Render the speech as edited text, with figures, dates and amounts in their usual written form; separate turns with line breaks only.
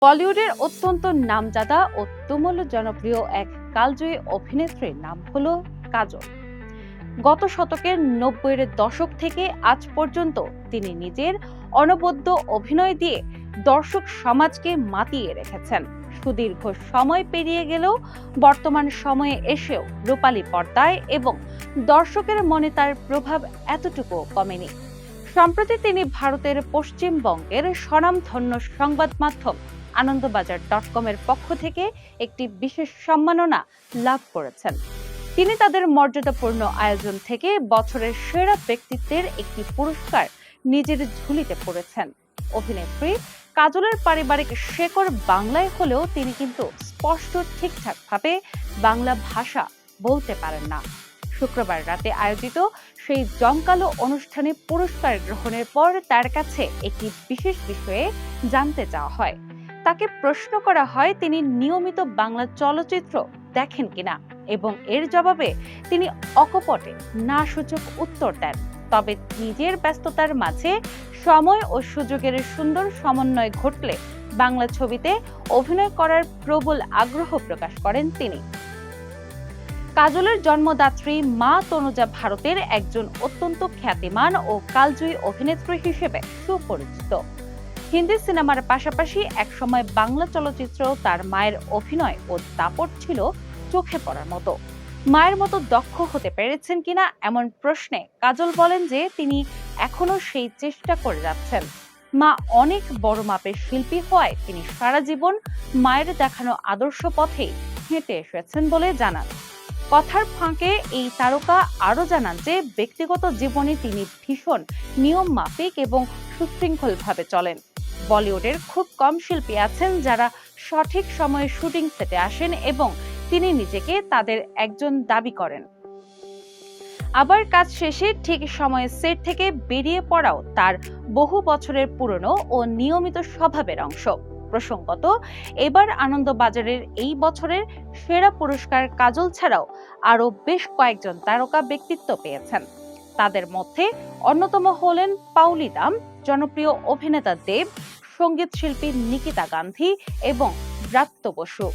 বলিউডের অত্যন্ত নামজাদা ও তুমুল জনপ্রিয় এক কালজয়ী অভিনেত্রীর নাম হলো কাজল। গত শতকের ৯০-এর দশক থেকে আজ পর্যন্ত তিনি নিজের অনবদ্য অভিনয় দিয়ে দর্শক সমাজকে মাতিয়ে রেখেছেন। সুদীর্ঘ সময় পেরিয়ে গেলেও বর্তমান সময়ে এসেও রূপালী পর্দায় এবং দর্শকের মনে তার প্রভাব এতটুকু কমেনি। সম্প্রতি তিনি ভারতের পশ্চিমবঙ্গের স্বনামধন্য সংবাদ মাধ্যম আনন্দবাজার.com এর পক্ষ থেকে একটি বিশেষ সম্মাননা লাভ করেছেন। তিনি তাদের মর্যাদাপূর্ণ আয়োজন থেকে বছরের সেরা ব্যক্তিত্বের একটি পুরস্কার নিজের ঝুলিতে পড়েছেন। অভিনেত্রী কাজলের পারিবারিক শেকড় বাংলায় হলেও তিনি কিন্তু স্পষ্ট ঠিকঠাকভাবে বাংলা ভাষা বলতে পারেন না। শুক্রবার রাতে আয়োজিত সেই জমকালো অনুষ্ঠানে পুরস্কার গ্রহণের পর তার কাছে একটি বিশেষ বিষয়ে জানতে চাওয়া হয়। তাকে প্রশ্ন করা হয় তিনি নিয়মিত বাংলা চলচ্চিত্র দেখেন কিনা, এবং এর জবাবে তিনি অকপটে না সূচক উত্তর দেন। তবে নিজের ব্যস্ততার মাঝে সময় ও সুযোগের সুন্দর সমন্বয় ঘটলে বাংলা ছবিতে অভিনয় করার প্রবল আগ্রহ প্রকাশ করেন তিনি। কাজলের জন্মদাত্রী মা তনুজা ভারতের একজন অত্যন্ত খ্যাতিমান ও কালজয়ী অভিনেত্রী হিসেবে সুপরিচিত। হিন্দি সিনেমার পাশাপাশি একসময় বাংলা চলচ্চিত্রেও তার মায়ের অভিনয় ও দাপট ছিল চোখে পড়ার মতো। মায়ের মতো দক্ষ হতে পেরেছেন কিনা এমন প্রশ্নে কাজল বলেন যে তিনি এখনো সেই চেষ্টা করে যাচ্ছেন। মা অনেক বড় মাপের শিল্পী হওয়ায় তিনি সারা জীবন মায়ের দেখানো আদর্শ পথেই হেঁটে এসেছেন বলে জানান। কথার ফাঁকে এই তারকা আরো জানান যে ব্যক্তিগত জীবনে তিনি ভীষণ নিয়ম মাফিক এবং সুশৃঙ্খলভাবে চলেন। বলিউডের খুব কম শিল্পী আছেন যারা সঠিক সময়ে শুটিং সেটে আসেন এবং তিনি নিজেকে তাদের একজন দাবি করেন। আবার কাজ শেষে ঠিক সময়ে সেট থেকে বেরিয়ে পড়াও তার বহু বছরের পুরনো ও নিয়মিত স্বভাবের অংশ। প্রসঙ্গত, এবার আনন্দবাজারের এই বছরের সেরা পুরস্কার কাজল ছাড়াও আরো বেশ কয়েকজন তারকা ব্যক্তিত্ব পেয়েছেন। তাদের মধ্যে অন্যতম হলেন পাউলি দাম, জনপ্রিয় অভিনেতা দেব, সঙ্গীত শিল্পী নিকিতা গান্ধী এবং ব্রাত্য বসু।